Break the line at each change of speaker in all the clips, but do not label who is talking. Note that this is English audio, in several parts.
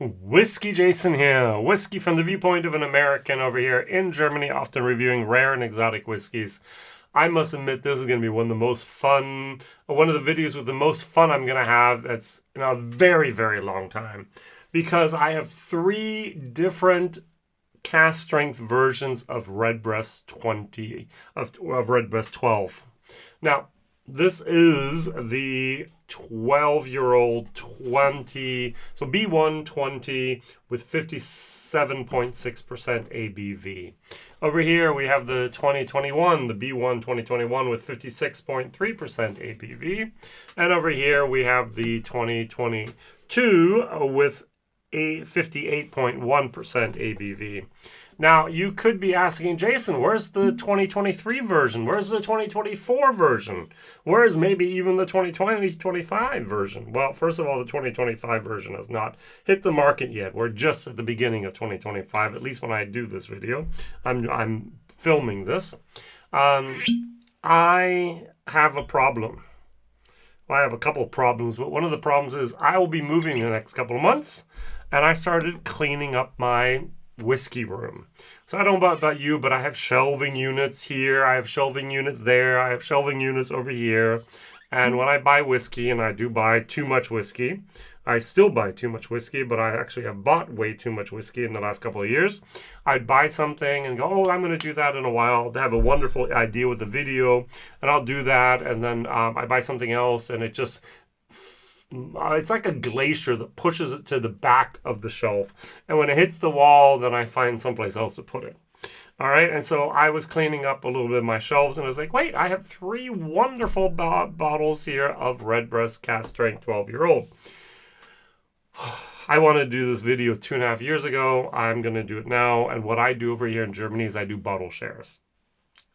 Whiskey Jason here. Whiskey from the viewpoint of an American over here in Germany, often reviewing rare and exotic whiskeys. I must admit this is going to be one of the most fun, one of the videos with the most fun I'm going to have that's in a very, very long time. Because I have 3 different Cask Strength versions of Redbreast 20, of Redbreast 12. Now, this is the 12-year-old 20, so B1 20 with 57.6% ABV. Over here we have the 2021, the B1 2021 with 56.3% ABV. And over here we have the 2022 with a 58.1% ABV. Now, you could be asking, Jason, where's the 2023 version? Where's the 2024 version? Where's maybe even the 2025 version? Well, first of all, the 2025 version has not hit the market yet. We're just at the beginning of 2025, at least when I do this video. I'm filming this. I have a problem. Well, I have a couple of problems, but one of the problems is I will be moving in the next couple of months, and I started cleaning up my whiskey room. So I don't know about you, but I have shelving units here, I have shelving units there, I have shelving units over here. And when I buy whiskey, and I do buy too much whiskey, I still buy too much whiskey, but I actually have bought way too much whiskey in the last couple of years. I'd buy something and go, oh, I'm going to do that in a while. I have a wonderful idea with the video, and I'll do that. And then I buy something else, and it just it's like a glacier that pushes it to the back of the shelf. And when it hits the wall, then I find someplace else to put it. All right. And so I was cleaning up a little bit of my shelves, and I was like, wait, I have 3 wonderful bottles here of Redbreast Cask Strength 12-year-old. I wanted to do this video 2.5 years ago. I'm going to do it now. And what I do over here in Germany is I do bottle shares.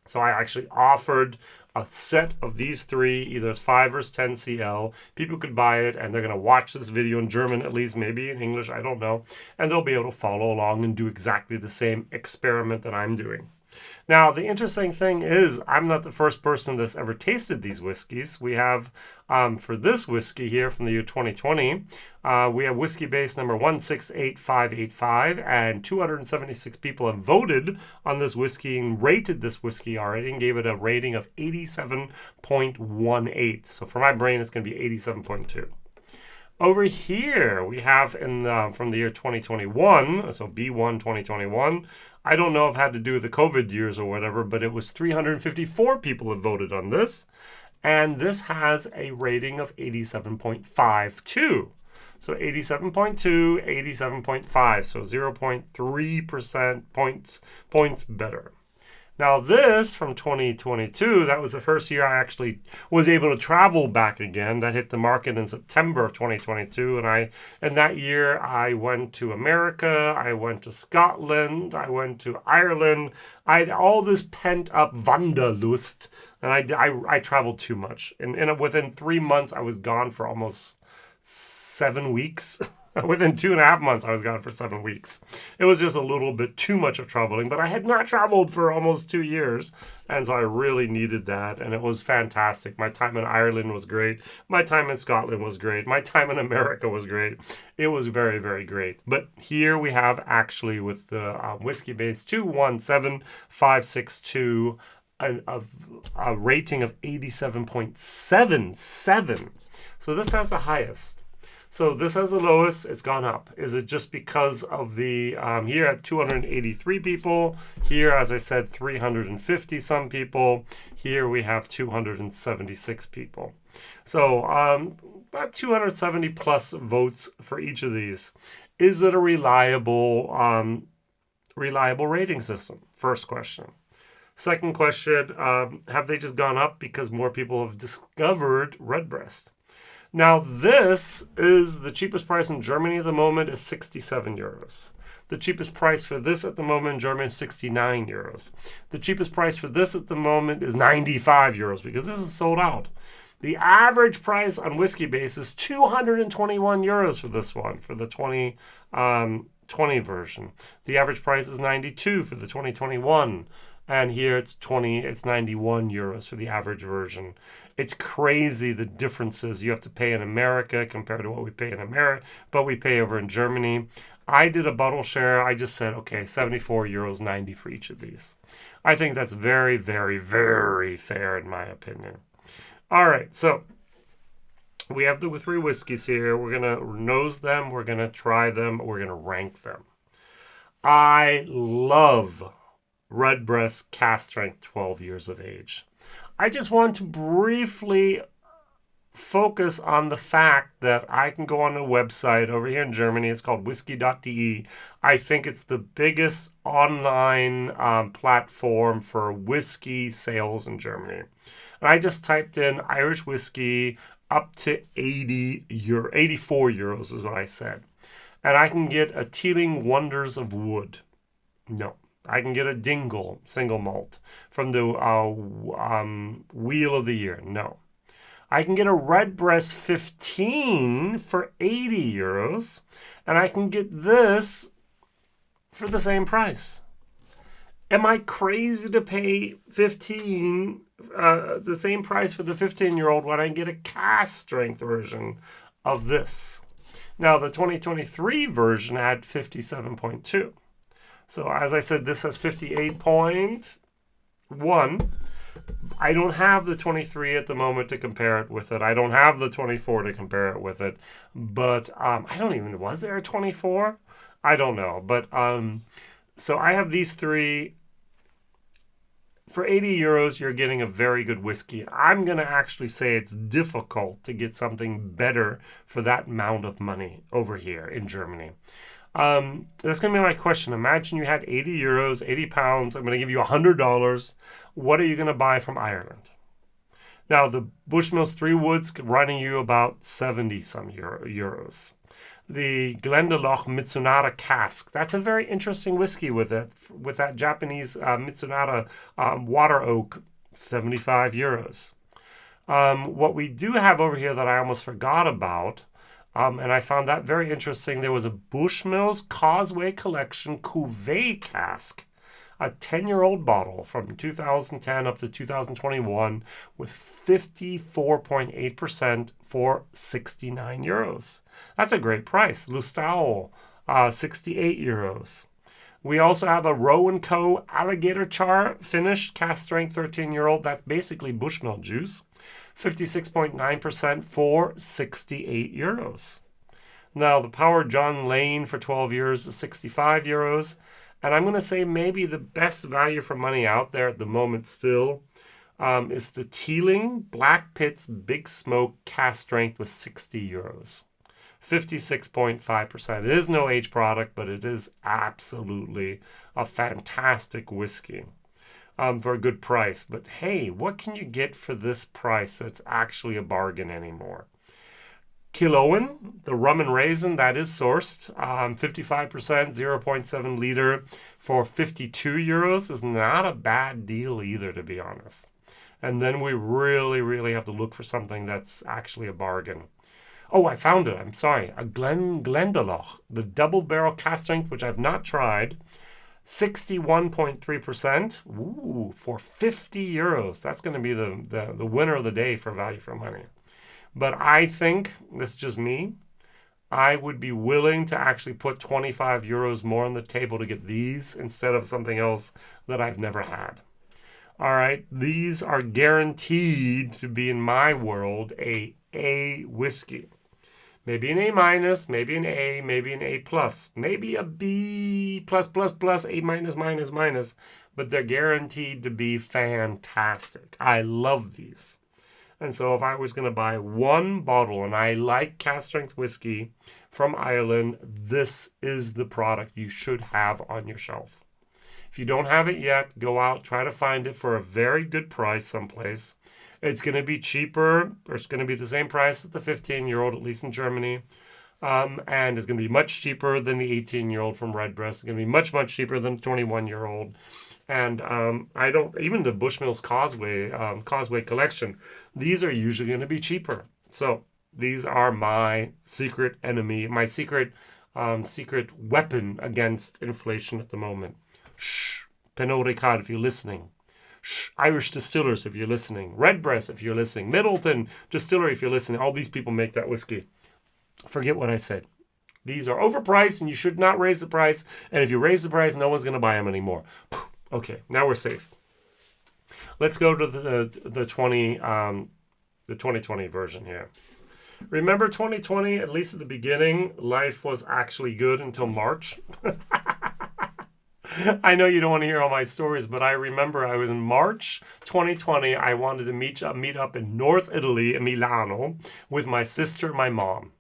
So I actually offered a set of these 3, either as 5 or as 10 CL. People could buy it, and they're going to watch this video in German, at least, maybe in English, I don't know. And they'll be able to follow along and do exactly the same experiment that I'm doing. Now, the interesting thing is, I'm not the first person that's ever tasted these whiskeys. We have, for this whiskey here from the year 2020, we have Whiskybase number 168585, and 276 people have voted on this whiskey and rated this whiskey already and gave it a rating of 87.18. So for my brain, it's going to be 87.2. Over here, we have from the year 2021, so B1 2021. I don't know if it had to do with the COVID years or whatever, but it was 354 people have voted on this. And this has a rating of 87.52. So 87.2, 87.5, so 0.3% points better. Now this, from 2022, that was the first year I actually was able to travel back again. That hit the market in September of 2022. And that year I went to America, I went to Scotland, I went to Ireland. I had all this pent-up Wanderlust, and I traveled too much. And within 3 months, I was gone for almost 7 weeks. Within 2.5 months, I was gone for 7 weeks. It was just a little bit too much of traveling, but I had not traveled for almost 2 years, and so I really needed that, and it was fantastic. My time in Ireland was great. My time in Scotland was great. My time in America was great. It was very, very great. But here we have actually with the Whiskybase 217562 a rating of 87.77. So this has the highest. So this has the lowest, it's gone up. Is it just because of the, here at 283 people, here, as I said, 350 some people, here we have 276 people. So about 270 plus votes for each of these. Is it a reliable rating system? First question. Second question, have they just gone up because more people have discovered Redbreast? Now, this is the cheapest price in Germany at the moment is 67 euros. The cheapest price for this at the moment in Germany is 69 euros. The cheapest price for this at the moment is 95 euros because this is sold out. The average price on Whiskybase is 221 euros for this one, for the 2020 version. The average price is 92 for the 2021. And here it's 91 euros for the average version. It's crazy the differences you have to pay in America compared to what we pay in America, but we pay over in Germany. I did a bottle share. I just said, okay, 74 euros 90 for each of these. I think that's very, very, very fair in my opinion. All right, so we have the 3 whiskeys here. We're going to nose them. We're going to try them. We're going to rank them. I love Redbreast Cask Strength 12 years of age. I just want to briefly focus on the fact that I can go on a website over here in Germany. It's called whisky.de. I think it's the biggest online platform for whiskey sales in Germany. And I just typed in Irish whiskey up to 84 euros is what I said. And I can get a Teeling Wonders of Wood. No. I can get a Dingle single malt from the Wheel of the Year. No. I can get a Redbreast 15 for 80 euros. And I can get this for the same price. Am I crazy to pay the same price for the 15-year-old when I get a Cask Strength version of this? Now, the 2023 version had 57.2. So, as I said, this has 58.1. I don't have the 23 at the moment to compare it with it. I don't have the 24 to compare it with it. But I don't even, was there a 24? I don't know. But so I have these 3. For 80 euros, you're getting a very good whiskey. I'm going to actually say it's difficult to get something better for that amount of money over here in Germany. That's going to be my question. Imagine you had 80 euros, 80 pounds. I'm going to give you $100. What are you going to buy from Ireland? Now, the Bushmills 3 Woods running you about 70-some euros. The Glendalough Mitsunada cask. That's a very interesting whiskey with that Japanese Mitsunada water oak, 75 euros. What we do have over here that I almost forgot about, and I found that very interesting, there was a Bushmills Causeway Collection Cuvée cask, a 10-year-old bottle from 2010 up to 2021 with 54.8% for 69 euros. That's a great price. Lustau, 68 euros. We also have a Roe & Co. Alligator Char finished Cask Strength 13-year-old. That's basically Bushmill juice. 56.9% for 68 euros. Now, the Power John Lane for 12 years is 65 euros. And I'm going to say maybe the best value for money out there at the moment still is the Teeling Black Pits Big Smoke Cask Strength with 60 euros. 56.5%. It is no age product, but it is absolutely a fantastic whiskey for a good price. But hey, what can you get for this price that's actually a bargain anymore? Killowen, the rum and raisin, that is sourced, 55%, 0.7 liter for 52 euros is not a bad deal either, to be honest. And then we really, really have to look for something that's actually a bargain. Oh, I found it. I'm sorry. A Glendalough, the double barrel cask strength, which I've not tried, 61.3%. Ooh, for 50 euros. That's going to be the winner of the day for value for money. But I think, this is just me, I would be willing to actually put 25 euros more on the table to get these instead of something else that I've never had. All right, these are guaranteed to be, in my world, a whiskey. Maybe an A minus, maybe an A, maybe an A plus, maybe a B plus, A minus, but they're guaranteed to be fantastic. I love these. And so if I was going to buy one bottle, and I like Cask Strength whiskey from Ireland, this is the product you should have on your shelf. If you don't have it yet, go out, try to find it for a very good price someplace. It's going to be cheaper, or it's going to be the same price as the 15-year-old, at least in Germany. And it's going to be much cheaper than the 18-year-old from Redbreast. It's going to be much, much cheaper than the 21-year-old. And I don't, even the Bushmills Causeway collection, these are usually going to be cheaper. So these are my secret enemy, my secret weapon against inflation at the moment. Shh, Pernod Ricard, if you're listening. Irish Distillers, if you're listening. Redbreast, if you're listening. Midleton Distillery, if you're listening. All these people make that whiskey. Forget what I said. These are overpriced, and you should not raise the price. And if you raise the price, no one's going to buy them anymore. Okay, now we're safe. Let's go to the 2020 version here. Remember 2020, at least at the beginning, life was actually good until March. I know you don't want to hear all my stories, but I remember I was in March 2020. I wanted to meet up in North Italy, in Milano, with my sister and my mom.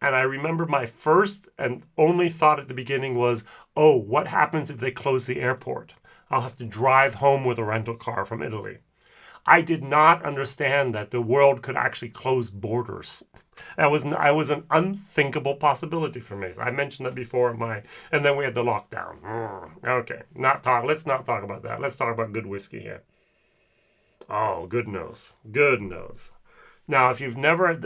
And I remember my first and only thought at the beginning was, oh, what happens if they close the airport? I'll have to drive home with a rental car from Italy. I did not understand that the world could actually close borders. That was an unthinkable possibility for me. I mentioned that before and then we had the lockdown. Okay, let's not talk about that. Let's talk about good whiskey here. Oh, good nose. Good nose. Now, if you've never,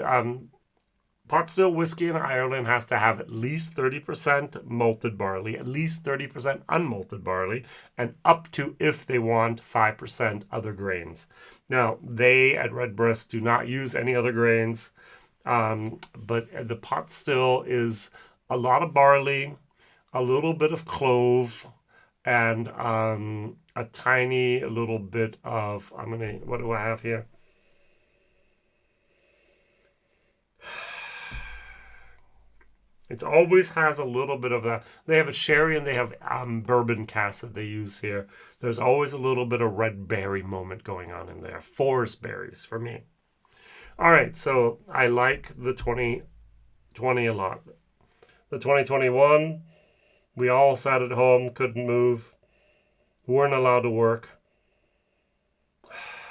pot still whiskey in Ireland has to have at least 30% malted barley, at least 30% unmalted barley, and up to, if they want, 5% other grains. Now, they at Redbreast do not use any other grains, but the pot still is a lot of barley, a little bit of clove, and a tiny little bit of, what do I have here? It always has a little bit of that. They have a sherry and they have bourbon cask that they use here. There's always a little bit of red berry moment going on in there. Forest berries for me. All right, so I like the 2020 a lot. The 2021, we all sat at home, couldn't move, weren't allowed to work.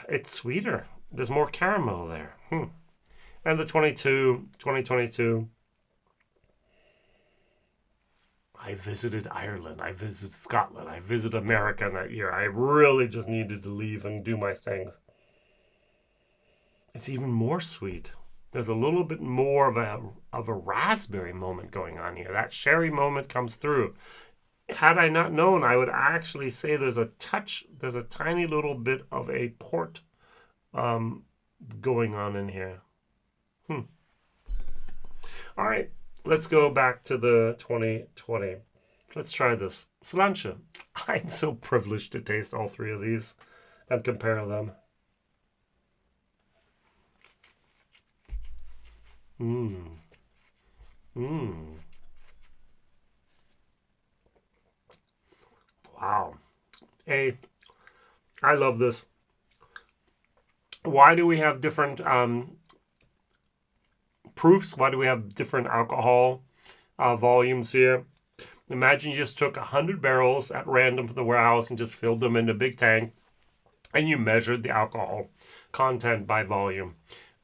It's sweeter. There's more caramel there. And the 2022, I visited Ireland, I visited Scotland, I visited America in that year. I really just needed to leave and do my things. It's even more sweet. There's a little bit more of a raspberry moment going on here. That sherry moment comes through. Had I not known, I would actually say there's a tiny little bit of a port going on in here. All right. Let's go back to the 2020. Let's try this. Cilantro. I'm so privileged to taste all three of these and compare them. Wow. I love this. Why do we have different proofs? Why do we have different alcohol volumes here? Imagine you just took 100 barrels at random from the warehouse and just filled them in a big tank, and you measured the alcohol content by volume.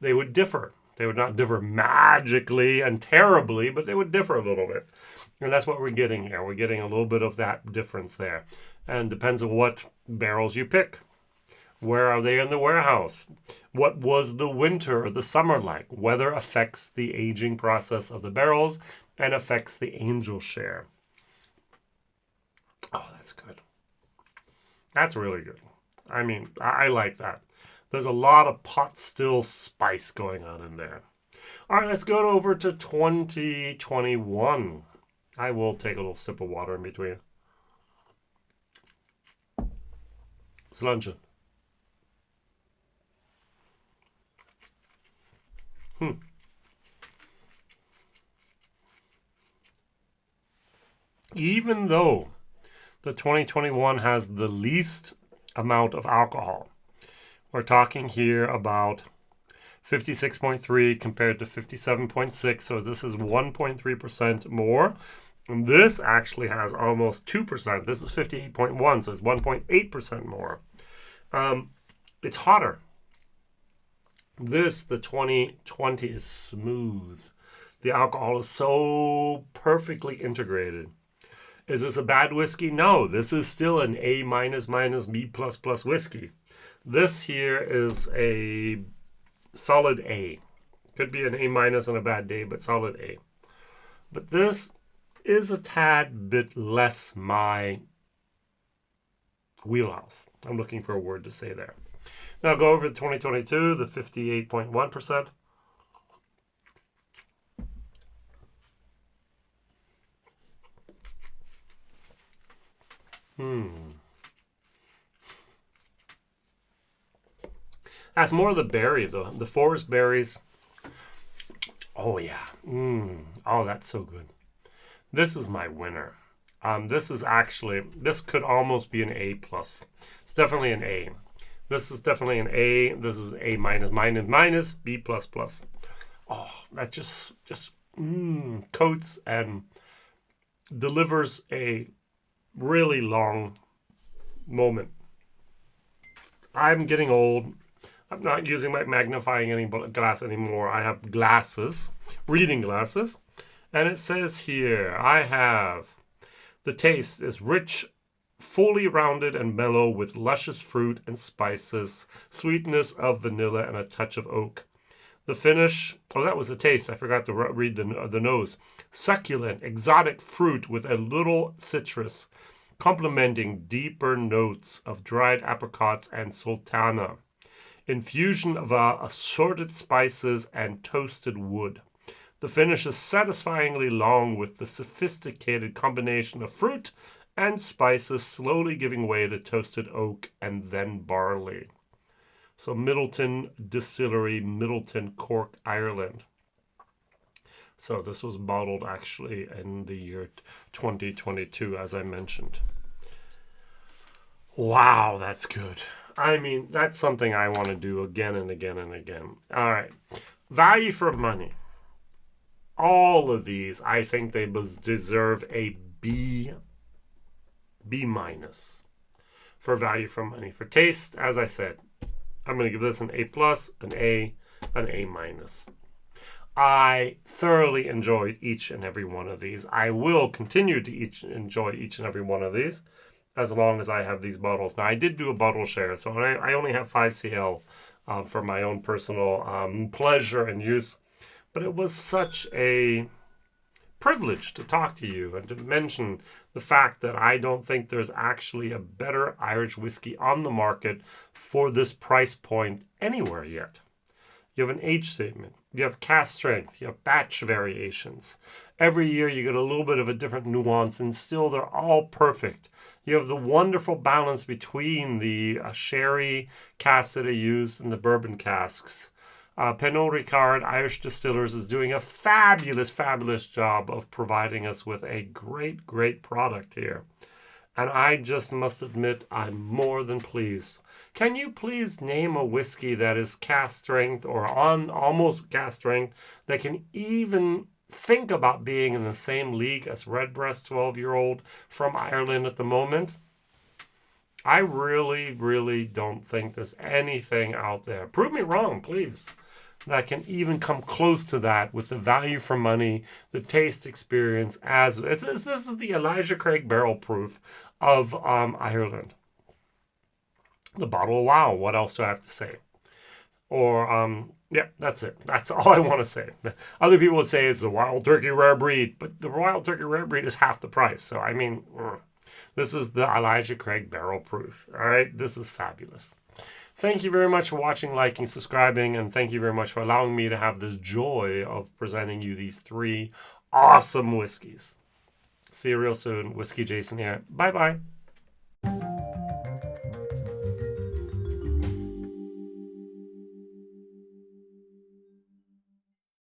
They would differ. They would not differ magically and terribly, but they would differ a little bit. And that's what we're getting here. We're getting a little bit of that difference there. And depends on what barrels you pick. Where are they in the warehouse? What was the winter or the summer like? Weather affects the aging process of the barrels and affects the angel share. Oh, that's good. That's really good. I mean, I like that. There's a lot of pot still spice going on in there. All right, let's go over to 2021. I will take a little sip of water in between. Cilantro. Even though the 2021 has the least amount of alcohol, we're talking here about 56.3 compared to 57.6, so this is 1.3% more. And this actually has almost 2%. This is 58.1, so it's 1.8% more. It's hotter. The 2020 is smooth. The alcohol is so perfectly integrated. Is this a bad whiskey? No, this is still an A-, B++ whiskey. This here is a solid A. Could be an A- on a bad day, but solid A. But this is a tad bit less my wheelhouse. I'm looking for a word to say there. Now go over to 2022, the 58.1%. That's more of the berry, though. The forest berries. Oh, yeah. Oh, that's so good. This is my winner. This could almost be an A+. It's definitely an A. This is definitely an A. This is A minus, B++. Oh, that just coats and delivers a really long moment. I'm getting old. I'm not using my magnifying glass anymore. I have glasses, reading glasses. And it says here, I have, the taste is rich, fully rounded and mellow with luscious fruit and spices, sweetness of vanilla and a touch of oak. The finish, oh, that was the taste. I forgot to read the nose. Succulent, exotic fruit with a little citrus, complementing deeper notes of dried apricots and sultana. Infusion of assorted spices and toasted wood. The finish is satisfyingly long with the sophisticated combination of fruit and spices slowly giving way to toasted oak and then barley. So Midleton Distillery, Midleton, Cork, Ireland. So this was bottled actually in the year 2022, as I mentioned. Wow, that's good. I mean, that's something I want to do again and again and again. All right. Value for money. All of these, I think they deserve a B minus for value for money. For taste, as I said, I'm going to give this an A+, an A, an A minus. I thoroughly enjoyed each and every one of these. I will continue to enjoy each and every one of these as long as I have these bottles. Now, I did do a bottle share, so I only have 5 CL for my own personal pleasure and use. But it was such a privilege to talk to you and to mention the fact that I don't think there's actually a better Irish whiskey on the market for this price point anywhere yet. You have an age statement. You have cask strength. You have batch variations. Every year you get a little bit of a different nuance, and still they're all perfect. You have the wonderful balance between the sherry casks that I used and the bourbon casks. Pernod Ricard Irish Distillers is doing a fabulous, fabulous job of providing us with a great, great product here. And I just must admit, I'm more than pleased. Can you please name a whiskey that is cask strength or on almost cask strength that can even think about being in the same league as Redbreast 12-year-old from Ireland at the moment? I really, really don't think there's anything out there. Prove me wrong, please. That can even come close to that with the value for money, the taste experience. This is the Elijah Craig barrel proof of Ireland. The bottle, wow, what else do I have to say? Or, yeah, that's it. That's all I want to say. Other people would say it's a Wild Turkey Rare Breed, but the Wild Turkey Rare Breed is half the price. So, I mean, this is the Elijah Craig barrel proof. All right, this is fabulous. Thank you very much for watching, liking, subscribing, and thank you very much for allowing me to have this joy of presenting you these 3 awesome whiskeys. See you real soon. Whiskey Jason here. Bye-bye.